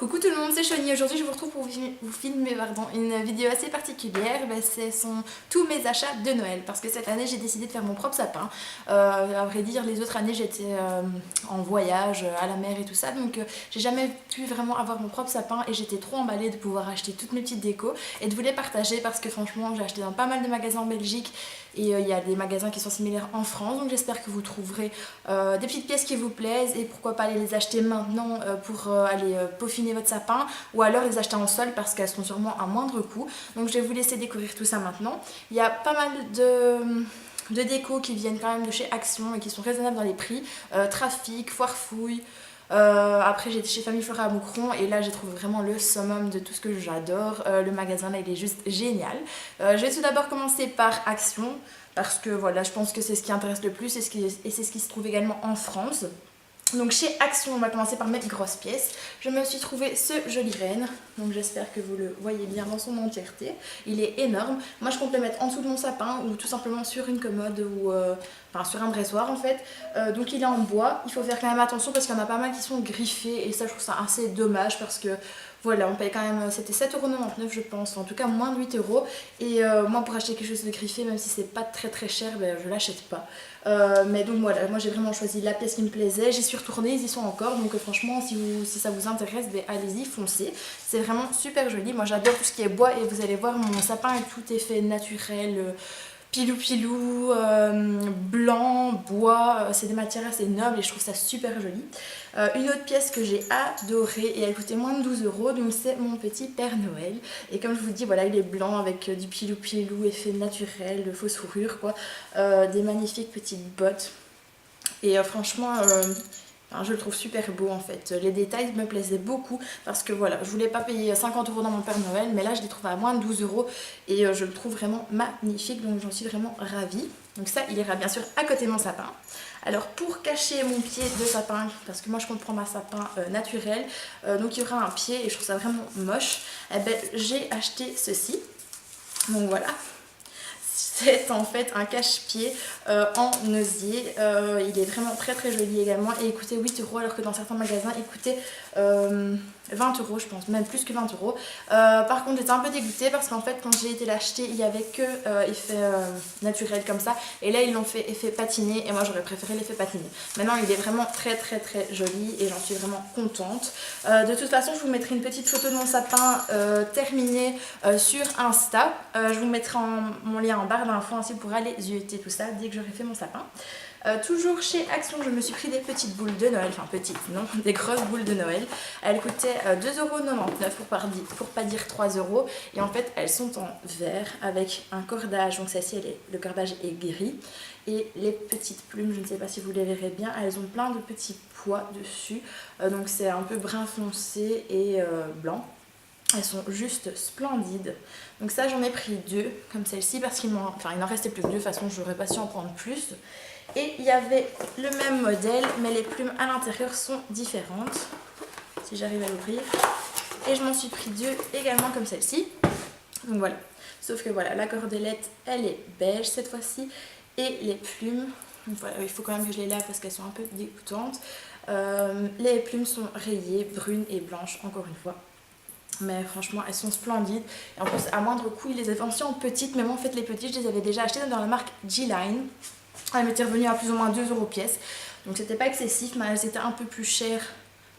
Coucou tout le monde, c'est Choni. Aujourd'hui je vous retrouve pour vous filmer une vidéo assez particulière. Ce sont tous mes achats de Noël parce que cette année j'ai décidé de faire mon propre sapin. À vrai dire, les autres années j'étais en voyage à la mer et tout ça, donc j'ai jamais pu vraiment avoir mon propre sapin et j'étais trop emballée de pouvoir acheter toutes mes petites décos et de vous les partager parce que franchement j'ai acheté dans pas mal de magasins en Belgique et il y a des magasins qui sont similaires en France, donc j'espère que vous trouverez des petites pièces qui vous plaisent et pourquoi pas aller les acheter maintenant pour aller peaufiner votre sapin ou alors les acheter en solde parce qu'elles sont sûrement à moindre coût. Donc je vais vous laisser découvrir tout ça maintenant. Il y a pas mal de décos qui viennent quand même de chez Action et qui sont raisonnables dans les prix. Trafic, Foire Fouille. Après j'étais chez Famille Flora à Moucron et là j'ai trouvé vraiment le summum de tout ce que j'adore. Le magasin là il est juste génial. Je vais tout d'abord commencer par Action parce que voilà, je pense que c'est ce qui intéresse le plus et c'est ce qui se trouve également en France. Donc chez Action, on va commencer par mes grosses pièces. Je me suis trouvé ce joli renne, donc j'espère que vous le voyez bien dans son entièreté. Il est énorme. Moi je compte le mettre en dessous de mon sapin ou tout simplement sur une commode ou enfin sur un dressoir en fait. Donc il est en bois, il faut faire quand même attention parce qu'il y en a pas mal qui sont griffés et ça je trouve ça assez dommage parce que voilà, on paye quand même, c'était 7,99 € je pense, en tout cas moins de 8 €. Et moi pour acheter quelque chose de griffé, même si c'est pas très cher, je l'achète pas. Mais donc voilà, moi j'ai vraiment choisi la pièce qui me plaisait, j'y suis retournée, ils y sont encore, donc franchement si ça vous intéresse, allez-y, foncez. C'est vraiment super joli, moi j'adore tout ce qui est bois et vous allez voir mon sapin est tout est fait naturel. Pilou, blanc, bois, c'est des matières assez nobles et je trouve ça super joli. Une autre pièce que j'ai adorée et elle coûtait moins de 12 €, donc c'est mon petit Père Noël. Et comme je vous dis, voilà, il est blanc avec du pilou, effet naturel, de fausse fourrure quoi, des magnifiques petites bottes. Et franchement, je le trouve super beau en fait. Les détails me plaisaient beaucoup parce que voilà, je voulais pas payer 50 € dans mon Père Noël, mais là je l'ai trouvé à moins de 12 € et je le trouve vraiment magnifique, donc j'en suis vraiment ravie. Donc ça, il ira bien sûr à côté de mon sapin. Alors pour cacher mon pied de sapin, parce que moi je compte prendre un sapin naturel, donc il y aura un pied et je trouve ça vraiment moche, j'ai acheté ceci. Donc voilà. C'est en fait un cache-pied en osier. Il est vraiment très joli également et il coûtait 8 € alors que dans certains magasins il coûtait 20 € je pense, même plus que 20 €. Par contre j'étais un peu dégoûtée parce qu'en fait quand j'ai été l'acheter il n'y avait que effet naturel comme ça et là ils l'ont fait effet patiné et moi j'aurais préféré l'effet patiné. Maintenant il est vraiment très joli et j'en suis vraiment contente. De toute façon je vous mettrai une petite photo de mon sapin terminé sur Insta. Je vous mettrai mon lien en barre d'infos ainsi vous pourrez aller zioter tout ça dès que j'aurai fait mon sapin. Toujours chez Action, je me suis pris des petites boules de Noël, enfin petites, non, des grosses boules de Noël. Elles coûtaient 2,99 € pour pas dire 3 € et en fait elles sont en verre avec un cordage, donc celle-ci le cordage est gris et les petites plumes, je ne sais pas si vous les verrez bien, elles ont plein de petits pois dessus, donc c'est un peu brun foncé et blanc. Elles sont juste splendides. Donc ça j'en ai pris deux comme celle-ci parce qu'il en restait plus que deux, de toute façon j'aurais pas su en prendre plus. Et il y avait le même modèle mais les plumes à l'intérieur sont différentes. Si j'arrive à l'ouvrir. Et je m'en suis pris deux également comme celle-ci. Donc voilà. Sauf que voilà, la cordelette elle est beige cette fois-ci. Et les plumes, donc voilà, il faut quand même que je les lave parce qu'elles sont un peu dégoûtantes. Les plumes sont rayées, brunes et blanches encore une fois. Mais franchement elles sont splendides et en plus à moindre coût ils les avaient aussi en petites, mais moi en fait les petites je les avais déjà achetées dans la marque G-Line. Elles m'étaient revenues à plus ou moins 2 € pièce, donc c'était pas excessif mais elles étaient un peu plus chères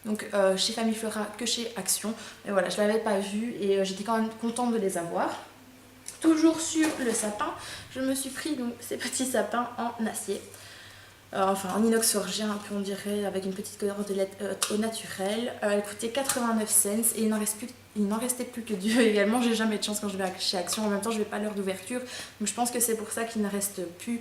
donc chez Famille Flora que chez Action. Mais voilà, je l'avais pas vu et j'étais quand même contente de les avoir. Toujours sur le sapin, je me suis pris donc ces petits sapins en acier. Enfin en inox forgé un peu on dirait, avec une petite cordelette au naturel. Elle coûtait 89 cents et il n'en restait plus que deux également. J'ai jamais de chance quand je vais chez Action, en même temps je vais pas à l'heure d'ouverture, donc je pense que c'est pour ça qu'il ne reste plus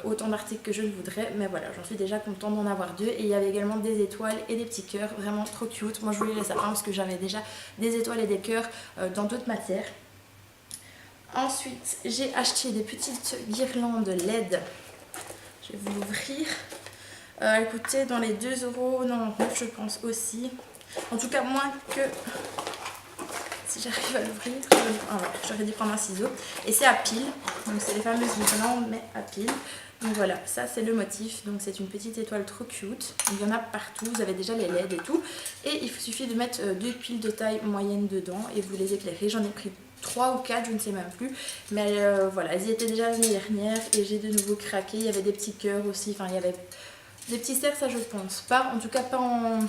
autant d'articles que je le voudrais. Mais voilà, j'en suis déjà contente d'en avoir deux. Et il y avait également des étoiles et des petits cœurs, vraiment trop cute. Moi je voulais les sapins parce que j'avais déjà des étoiles et des cœurs dans d'autres matières. Ensuite j'ai acheté des petites guirlandes LED. Je vais vous l'ouvrir. Elle coûtait dans les 2,99 € je pense aussi. En tout cas moins que... Si j'arrive à l'ouvrir, j'aurais dû prendre un ciseau. Et c'est à pile. Donc c'est les fameuses guirlandes mais à pile. Donc voilà, ça c'est le motif, donc c'est une petite étoile trop cute. Il y en a partout, vous avez déjà les LED et tout. Et il suffit de mettre deux piles de taille moyenne dedans et vous les éclairez. J'en ai pris 3 ou 4, je ne sais même plus. Mais voilà, elles y étaient déjà l'année dernière et j'ai de nouveau craqué. Il y avait des petits cœurs aussi, enfin il y avait des petits cercles, ça je pense pas. En tout cas pas en...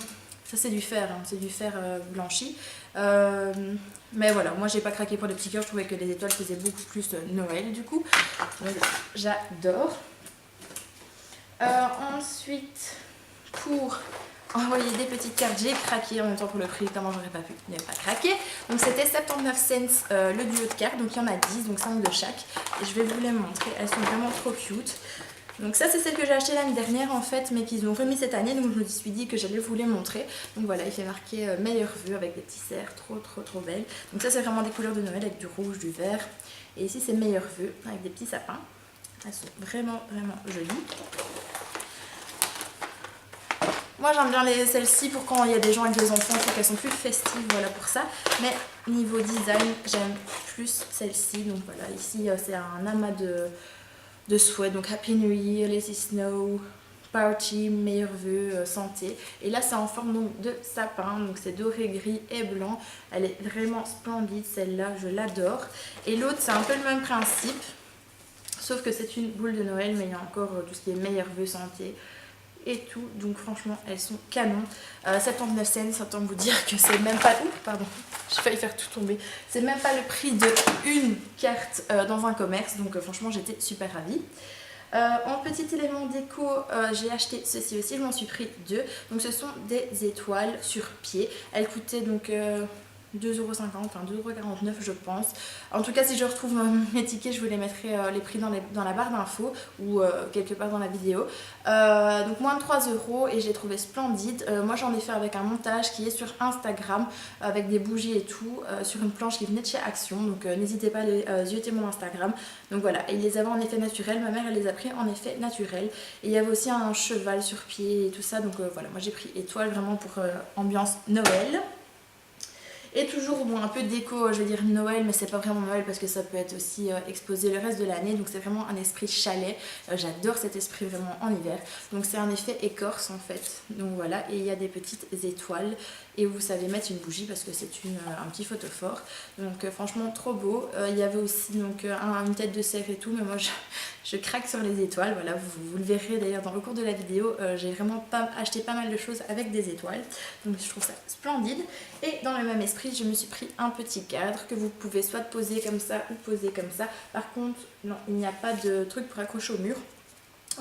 Ça c'est du fer, hein. C'est du fer blanchi. Mais voilà, moi j'ai pas craqué pour les petits cœurs, je trouvais que les étoiles faisaient beaucoup plus Noël du coup. Donc j'adore. Ensuite, pour envoyer des petites cartes, j'ai craqué en même temps pour le prix, comment j'aurais pas pu ne pas craquer. Donc c'était 79 cents le duo de cartes, donc il y en a 10, donc 5 de chaque. Et je vais vous les montrer, elles sont vraiment trop cute. Donc ça c'est celle que j'ai achetée l'année dernière en fait, mais qu'ils ont remis cette année, donc je me suis dit que j'allais vous les montrer. Donc voilà, il fait marquer meilleure vue avec des petits cerfs, trop belles. Donc ça c'est vraiment des couleurs de Noël avec du rouge, du vert. Et ici c'est meilleure vue avec des petits sapins. Elles sont vraiment jolies. Moi j'aime bien celles-ci pour quand il y a des gens avec des enfants, je trouve qu'elles sont plus festives, voilà pour ça. Mais niveau design, j'aime plus celle-ci. Donc voilà, ici c'est un amas de souhaits. Donc Happy New Year, Let It Snow, Party, meilleure vue, santé. Et là c'est en forme donc, de sapin, donc c'est doré, gris et blanc. Elle est vraiment splendide celle-là, je l'adore. Et l'autre c'est un peu le même principe, sauf que c'est une boule de Noël, mais il y a encore tout ce qui est meilleure vue, santé et tout, donc franchement elles sont canon. 79 cents, autant vous dire que c'est même pas... Ouh, pardon, j'ai failli faire tout tomber. C'est même pas le prix de une carte dans un commerce, donc franchement j'étais super ravie. En petit élément déco, j'ai acheté ceci aussi, je m'en suis pris 2. Donc ce sont des étoiles sur pied. Elles coûtaient donc 2,50€, enfin 2,49€ je pense. En tout cas si je retrouve mes tickets, je vous les mettrai les prix dans la barre d'infos ou quelque part dans la vidéo. Donc moins de 3€ et je l'ai trouvé splendide. Moi j'en ai fait avec un montage qui est sur Instagram avec des bougies et tout sur une planche qui venait de chez Action. Donc n'hésitez pas à aller zioter mon Instagram. Donc voilà, et ils les avaient en effet naturel, ma mère elle les a pris en effet naturel. Et il y avait aussi un cheval sur pied et tout ça. Donc voilà, moi j'ai pris étoile vraiment pour ambiance Noël. Et toujours bon, un peu de déco, je vais dire Noël, mais c'est pas vraiment Noël parce que ça peut être aussi exposé le reste de l'année. Donc c'est vraiment un esprit chalet. J'adore cet esprit vraiment en hiver. Donc c'est un effet écorce en fait. Donc voilà, et il y a des petites étoiles. Et vous savez mettre une bougie parce que c'est un petit photophore. Donc franchement trop beau. Il y avait aussi donc une tête de cerf et tout, mais moi je craque sur les étoiles. Voilà, vous le verrez d'ailleurs dans le cours de la vidéo. J'ai vraiment acheté pas mal de choses avec des étoiles. Donc je trouve ça splendide. Et dans le même esprit, je me suis pris un petit cadre que vous pouvez soit poser comme ça ou poser comme ça. Par contre, non, il n'y a pas de truc pour accrocher au mur.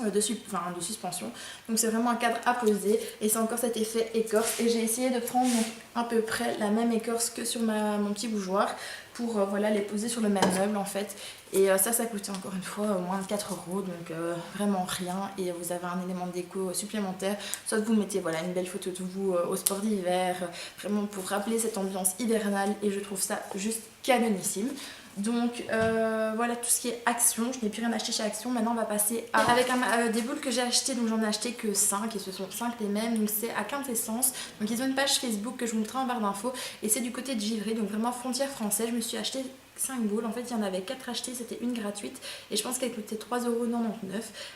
De suspension, donc c'est vraiment un cadre à poser et c'est encore cet effet écorce. Et j'ai essayé de prendre donc à peu près la même écorce que sur mon petit bougeoir pour voilà, les poser sur le même meuble en fait. Et ça coûtait encore une fois moins de 4€, donc vraiment rien. Et vous avez un élément de déco supplémentaire, soit vous mettez voilà, une belle photo de vous au sport d'hiver, vraiment pour rappeler cette ambiance hivernale, et je trouve ça juste canonissime. Donc voilà tout ce qui est Action, je n'ai plus rien acheté chez Action. Maintenant on va passer avec des boules que j'ai achetées, donc j'en ai acheté que 5 et ce sont 5 les mêmes, donc c'est à Quintessence. Donc ils ont une page Facebook que je vous mettrai en barre d'infos et c'est du côté de Givry, donc vraiment frontière française. Je me suis acheté 5 boules, en fait il y en avait 4 achetées, c'était une gratuite et je pense qu'elle coûtait 3,99€.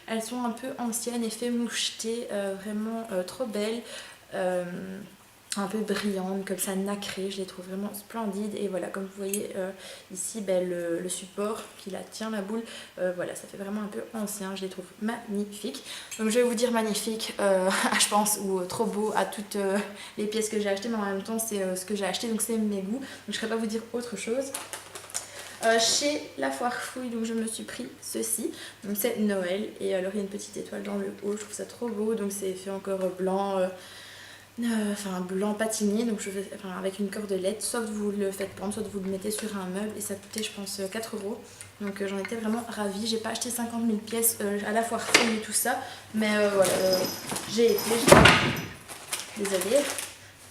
Elles sont un peu anciennes, effet moucheté, vraiment trop belles. Un peu brillante, comme ça nacrée, je les trouve vraiment splendides. Et voilà, comme vous voyez ici, ben, le support qui la tient, la boule, voilà, ça fait vraiment un peu ancien, je les trouve magnifiques. Donc je vais vous dire magnifique, je pense, ou trop beau à toutes les pièces que j'ai achetées, mais en même temps c'est ce que j'ai acheté, donc c'est mes goûts, donc je ne saurais pas vous dire autre chose. Chez La Foire Fouille, donc je me suis pris ceci, donc c'est Noël, et alors il y a une petite étoile dans le haut, je trouve ça trop beau, donc c'est fait encore blanc, blanc patiné, donc avec une cordelette, soit vous le faites pendre, soit vous le mettez sur un meuble, et ça coûtait je pense 4€. Donc j'en étais vraiment ravie. J'ai pas acheté 50 000 pièces à La Foire Fouille et tout ça, mais voilà, j'ai été, désolée,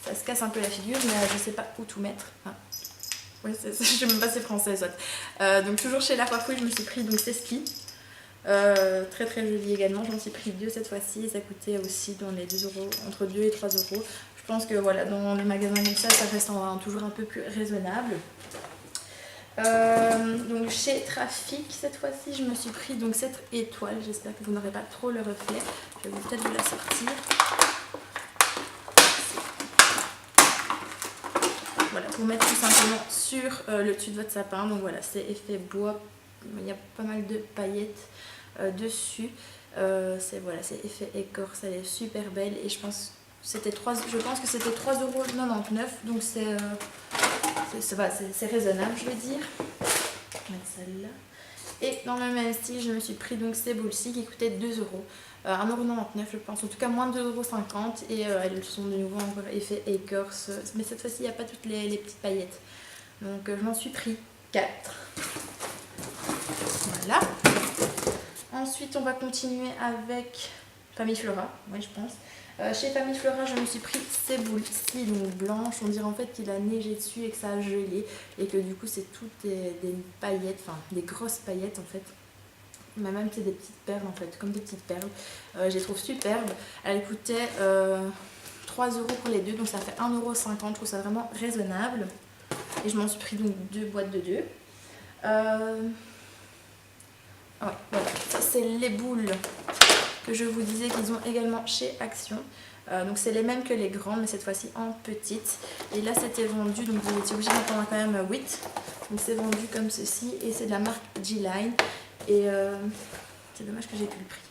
ça se casse un peu la figure, mais je sais pas où tout mettre. Oui, je sais même pas si c'est français soit. Donc toujours chez La Foire Fouille, je me suis pris donc ces skis. Très joli également, j'en suis pris 2 cette fois-ci, ça coûtait aussi dans les 2€, entre 2 et 3€. Je pense que voilà, dans les magasins comme ça reste toujours un peu plus raisonnable. Donc chez Trafic, cette fois-ci, je me suis pris donc cette étoile. J'espère que vous n'aurez pas trop le reflet. Je vais peut-être vous la sortir. Voilà, pour mettre tout simplement sur le dessus de votre sapin. Donc voilà, c'est effet bois. Il y a pas mal de paillettes dessus. Voilà, c'est effet écorce. Elle est super belle et je pense que c'était 3,99 €. Donc c'est raisonnable, je vais dire. Je vais mettre celle-là. Et dans le même style, je me suis pris donc ces boules-ci qui coûtaient 2 €. 1,99 € je pense, en tout cas moins de 2,50 € et elles sont de nouveau encore effet écorce, mais cette fois-ci il n'y a pas toutes les petites paillettes. Donc je m'en suis pris 4. Voilà. Ensuite on va continuer avec Famille Flora, oui je pense. Chez Famille Flora, je me suis pris ces boules-ci, donc blanches. On dirait en fait qu'il a neigé dessus et que ça a gelé. Et que du coup, c'est toutes des paillettes, enfin des grosses paillettes en fait. Mais même c'est des petites perles en fait, comme des petites perles. Je les trouve superbes. Elles coûtaient 3 € pour les deux, donc ça fait 1,50 €. Je trouve ça vraiment raisonnable. Et je m'en suis pris donc 2 boîtes de 2. Ouais, voilà, ça c'est les boules que je vous disais qu'ils ont également chez Action. Donc c'est les mêmes que les grandes, mais cette fois-ci en petites. Et là c'était vendu, donc vous étiez obligé d'en prendre quand même 8. Donc c'est vendu comme ceci et c'est de la marque G-Line. Et c'est dommage que j'ai plus le prix.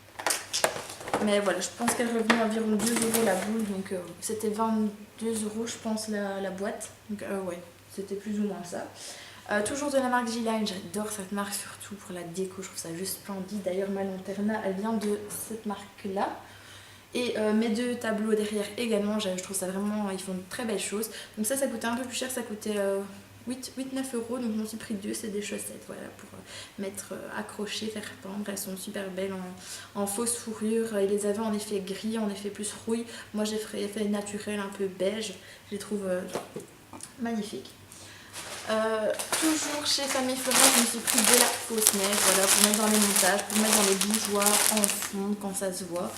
Mais voilà, je pense qu'elle revenait à environ 2 € la boule. Donc c'était 22 € je pense la boîte. Donc ouais, c'était plus ou moins ça. Toujours de la marque G-Line, j'adore cette marque surtout pour la déco, je trouve ça juste splendide. D'ailleurs ma lanterna elle vient de cette marque là. Et mes 2 tableaux derrière également, je trouve ça vraiment, ils font de très belles choses. Donc ça coûtait un peu plus cher, ça coûtait 8-9 €, donc je m'en suis pris 2, c'est des chaussettes, voilà, pour mettre accrochées, faire pendre. Elles sont super belles en fausse fourrure, ils les avaient en effet gris, en effet plus rouille. Moi j'ai fait effet naturel, un peu beige, je les trouve magnifiques. Toujours chez Famille Flora, je me suis pris de la fausse neige, voilà, pour mettre dans les montages, pour mettre dans les bougeoirs en fond quand ça se voit.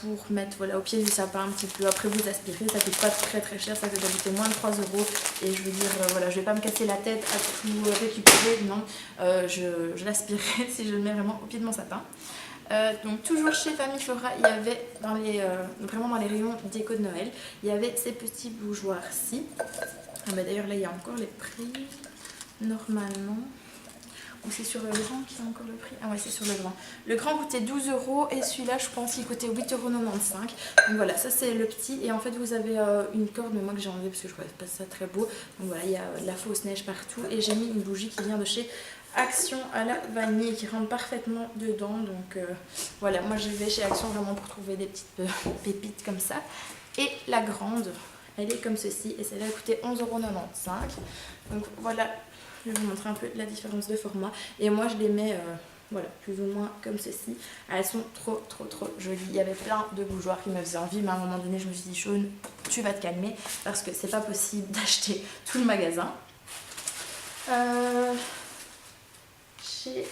Pour mettre voilà, au pied du sapin un petit peu, après vous aspirez, ça coûte pas très cher, ça coûte habiter moins de 3 € et je veux dire voilà, je vais pas me casser la tête à tout récupérer, non, je l'aspirerai si je le mets vraiment au pied de mon sapin. Donc toujours chez Famille Flora, il y avait vraiment dans les rayons déco de Noël, il y avait ces petits bougeoirs-ci. D'ailleurs là il y a encore les prix normalement. Ou c'est sur le grand qui a encore le prix? Ah ouais, c'est sur le grand. Le grand coûtait 12 € et celui-là, je pense qu'il coûtait 8,95 €. Donc voilà, ça c'est le petit. Et en fait, vous avez une corde, mais moi que j'ai enlevée parce que je trouvais pas ça très beau. Donc voilà, il y a de la fausse neige partout. Et j'ai mis une bougie qui vient de chez Action à la vanille qui rentre parfaiement dedans. Donc voilà, moi je vais chez Action vraiment pour trouver des petites pépites comme ça. Et la grande, elle est comme ceci. Et celle-là coûtait 11,95 €. Donc voilà. Je vais vous montrer un peu la différence de format. Et moi, je les mets voilà, plus ou moins comme ceci. Elles sont trop jolies. Il y avait plein de bougeoirs qui me faisaient envie. Mais à un moment donné, je me suis dit, Shaun, tu vas te calmer. Parce que c'est pas possible d'acheter tout le magasin. Chez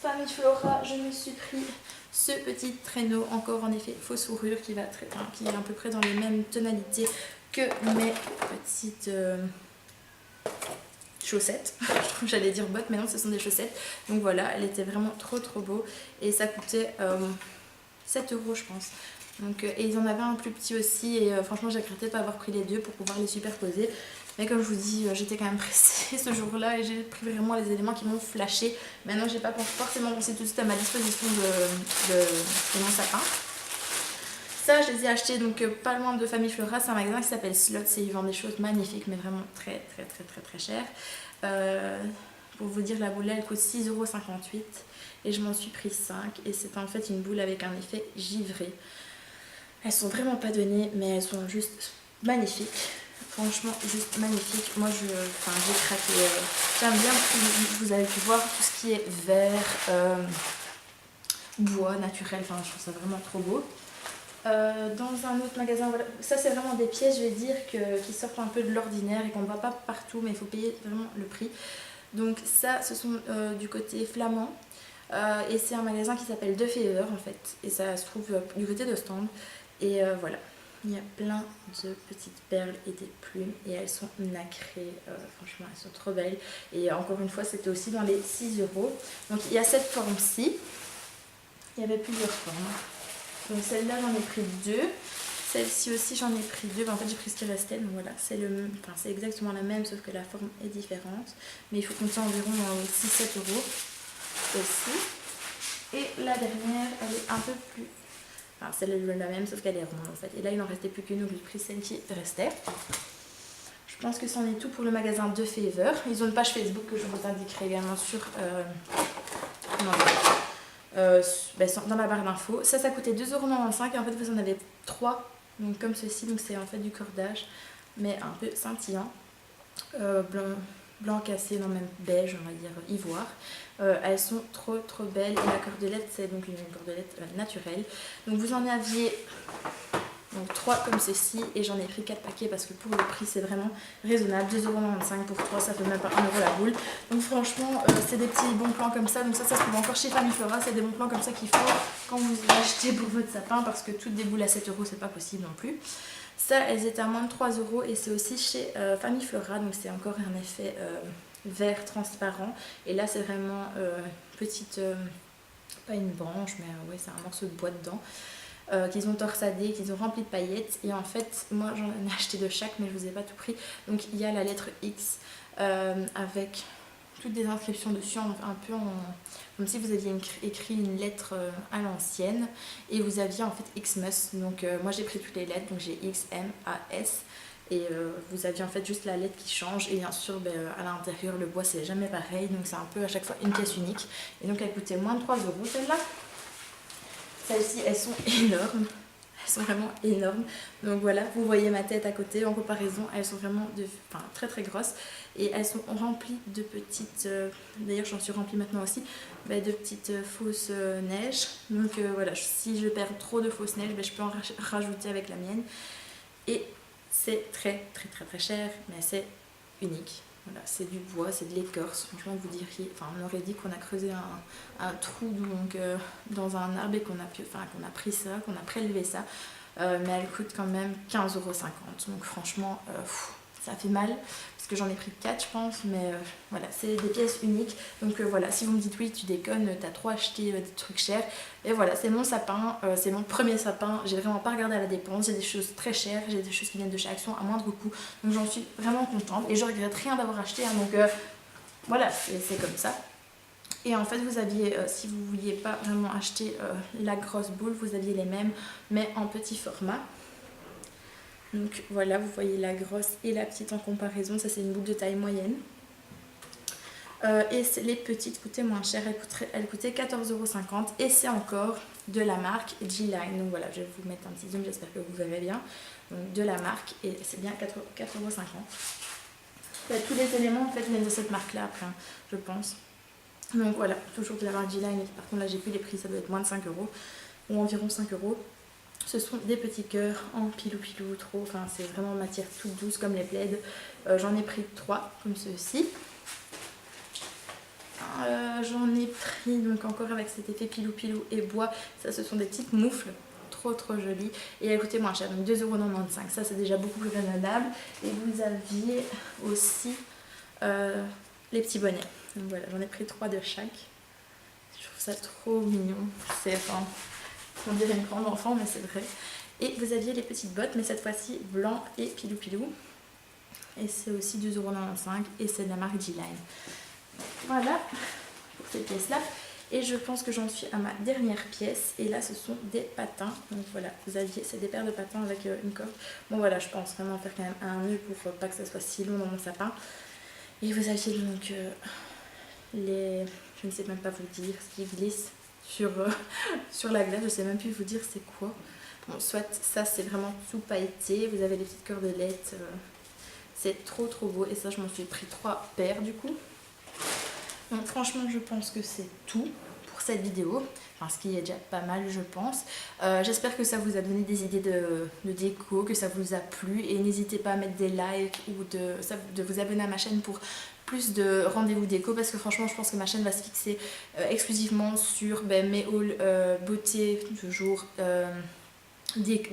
Famille Flora, je me suis pris ce petit traîneau. Encore en effet, fausse fourrure qui est à peu près dans les mêmes tonalités que mes petites... chaussettes, j'allais dire bottes mais non ce sont des chaussettes, donc voilà, elle était vraiment trop beau et ça coûtait 7 € je pense. Donc, et ils en avaient un plus petit aussi et franchement j'ai regretté de pas avoir pris les deux pour pouvoir les superposer, mais comme je vous dis j'étais quand même pressée ce jour là et j'ai pris vraiment les éléments qui m'ont flashé. Maintenant j'ai pas forcément pensé tout de suite à ma disposition de mon sapin. Ça, je les ai achetés donc pas loin de Famille Flora, c'est un magasin qui s'appelle Slots et ils vendent des choses magnifiques mais vraiment très chères. Pour vous dire, la boule là elle coûte 6,58 € et je m'en suis pris 5 et c'est en fait une boule avec un effet givré. Elles sont vraiment pas données mais elles sont juste magnifiques. Franchement juste magnifiques. Moi j'ai craqué. J'aime bien, vous avez pu voir tout ce qui est vert, bois naturel, enfin je trouve ça vraiment trop beau. Dans un autre magasin, voilà. Ça c'est vraiment des pièces, je vais dire, qui sortent un peu de l'ordinaire et qu'on ne voit pas partout, mais il faut payer vraiment le prix. Donc ça, ce sont du côté flamand, et c'est un magasin qui s'appelle De Fever en fait, et ça se trouve du côté d'Ostende, et voilà. Il y a plein de petites perles et des plumes et elles sont nacrées, franchement elles sont trop belles. Et encore une fois c'était aussi dans les 6 euros. Donc il y a cette forme-ci, il y avait plusieurs formes. Donc celle-là j'en ai pris 2, celle-ci aussi j'en ai pris 2, en fait j'ai pris ce qui restait, donc voilà, c'est exactement la même sauf que la forme est différente. Mais il faut compter environ 6-7 euros aussi. Et la dernière elle est un peu plus... Enfin, celle-là est la même, sauf qu'elle est ronde en fait. Et là, il n'en restait plus qu'une, donc j'ai pris celle qui restait. Je pense que c'en est tout pour le magasin de Fever. Ils ont une page Facebook que je vous indiquerai également sur... dans la barre d'infos. Ça coûtait 2,95 € et en fait, vous en avez 3. Donc comme ceci, donc c'est en fait du cordage, mais un peu scintillant. Blanc cassé, non même beige, on va dire ivoire. Elles sont trop belles et la cordelette c'est donc une cordelette naturelle. Donc vous en aviez donc 3 comme ceci et j'en ai pris 4 paquets parce que pour le prix c'est vraiment raisonnable. 2,95 € pour 3, ça fait même pas 1 € la boule. Donc franchement c'est des petits bons plans comme ça. Donc ça se trouve encore chez Famille Flora, c'est des bons plans comme ça qu'il faut quand vous achetez pour votre sapin parce que toutes des boules à 7 € c'est pas possible non plus. Ça, elles étaient à moins de 3 € et c'est aussi chez Famille Flora, donc c'est encore un effet vert transparent. Et là, c'est vraiment petite, pas une branche, mais ouais, c'est un morceau de bois dedans, qu'ils ont torsadé, qu'ils ont rempli de paillettes. Et en fait, moi j'en ai acheté de chaque, mais je vous ai pas tout pris. Donc il y a la lettre X avec toutes des inscriptions dessus, un peu comme si vous aviez écrit une lettre à l'ancienne et vous aviez en fait Xmas. Donc moi j'ai pris toutes les lettres, donc j'ai X, M, A, S et vous aviez en fait juste la lettre qui change et bien sûr à l'intérieur le bois c'est jamais pareil, donc c'est un peu à chaque fois une pièce unique et donc elle coûtait moins de 3 € celle-là. Celles-ci elles sont énormes. Elles sont vraiment énormes. Donc voilà, vous voyez ma tête à côté. En comparaison, elles sont vraiment très grosses. Et elles sont remplies de petites... D'ailleurs, j'en suis remplie maintenant aussi. De petites fausses neiges. Donc voilà, si je perds trop de fausses neiges, je peux en rajouter avec la mienne. Et c'est très cher, mais c'est unique. Voilà, c'est du bois, c'est de l'écorce. Franchement, vous diriez, on aurait dit qu'on a creusé un trou donc, dans un arbre et qu'on a pris ça, qu'on a prélevé ça. Mais elle coûte quand même 15,50 €. Donc franchement, ça fait mal parce que j'en ai pris 4 je pense, mais voilà, c'est des pièces uniques. Donc voilà, si vous me dites oui, tu déconnes, t'as trop acheté des trucs chers. Et voilà, c'est mon sapin, c'est mon premier sapin. J'ai vraiment pas regardé à la dépense. J'ai des choses très chères, j'ai des choses qui viennent de chez Action à moindre coût. Donc j'en suis vraiment contente et je regrette rien d'avoir acheté. Hein, donc voilà, c'est comme ça. Et en fait vous aviez, si vous ne vouliez pas vraiment acheter la grosse boule, vous aviez les mêmes mais en petit format. Donc voilà, vous voyez la grosse et la petite en comparaison. Ça c'est une boule de taille moyenne. Et les petites coûtaient moins cher, elles coûtaient 14,50 € et c'est encore de la marque G-Line. Donc voilà, je vais vous mettre un petit zoom, j'espère que vous verrez bien. Donc de la marque et c'est bien 4,50 €. Tous les éléments en fait viennent de cette marque là après, hein, je pense. Donc voilà, toujours de la marque G-Line. Par contre là j'ai plus les prix, ça doit être moins de 5 € ou environ 5 €. Ce sont des petits cœurs en pilou trop, enfin c'est vraiment matière toute douce comme les plaids. J'en ai pris 3 comme ceux-ci. J'en ai pris donc encore avec cet effet pilou et bois. Ça ce sont des petites moufles trop jolies et elles coûtaient moins cher, donc 2,95 €. Ça c'est déjà beaucoup plus raisonnable. Et vous aviez aussi les petits bonnets. Donc voilà, j'en ai pris 3 de chaque. Je trouve ça trop mignon. On dirait une grande enfant, mais c'est vrai. Et vous aviez les petites bottes, mais cette fois-ci blanc et pilou. Et c'est aussi 2,95 € et c'est de la marque G-Line. Voilà pour ces pièces-là. Et je pense que j'en suis à ma dernière pièce. Et là, ce sont des patins. Donc voilà, c'est des paires de patins avec une corde. Bon voilà, je pense vraiment faire quand même un nœud pour pas que ça soit si long dans mon sapin. Et vous aviez donc je ne sais même pas vous dire, ce qui glisse sur la glace. Je ne sais même plus vous dire c'est quoi. Bon, soit ça, c'est vraiment tout pailleté. Vous avez les petites cordelettes. C'est trop beau. Et ça, je m'en suis pris 3 paires du coup. Donc franchement je pense que c'est tout pour cette vidéo, enfin ce qui est déjà pas mal je pense. J'espère que ça vous a donné des idées de déco, que ça vous a plu et n'hésitez pas à mettre des likes ou de vous abonner à ma chaîne pour plus de rendez-vous déco parce que franchement je pense que ma chaîne va se fixer exclusivement sur mes hauls beauté toujours.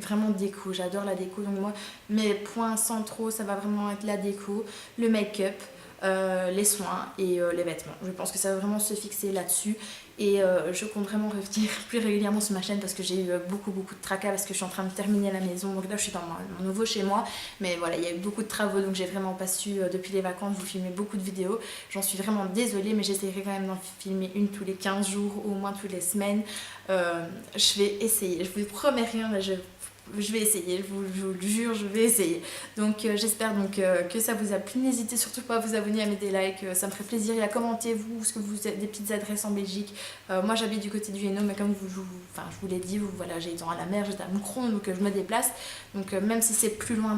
vraiment déco, j'adore la déco, donc moi mes points centraux ça va vraiment être la déco, le make-up, les soins et les vêtements. Je pense que ça va vraiment se fixer là-dessus et je compte vraiment revenir plus régulièrement sur ma chaîne parce que j'ai eu beaucoup de tracas parce que je suis en train de terminer la maison, donc là je suis dans mon nouveau chez moi, mais voilà il y a eu beaucoup de travaux donc j'ai vraiment pas su depuis les vacances vous filmer beaucoup de vidéos, j'en suis vraiment désolée mais j'essaierai quand même d'en filmer une tous les 15 jours ou au moins toutes les semaines. Je vais essayer, je vous promets rien mais je vais essayer, je vous le jure, je vais essayer. Donc j'espère donc que ça vous a plu. N'hésitez surtout pas à vous abonner, à mettre des likes, ça me ferait plaisir. Et à commenter vous, ce que vous avez des petites adresses en Belgique. Moi j'habite du côté du Hainaut, mais comme je vous l'ai dit, voilà, j'ai à la mer, j'étais à Moucron, donc je me déplace. Donc même si c'est plus loin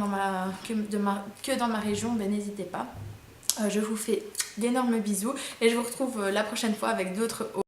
que dans ma région, ben, n'hésitez pas. Je vous fais d'énormes bisous et je vous retrouve la prochaine fois avec d'autres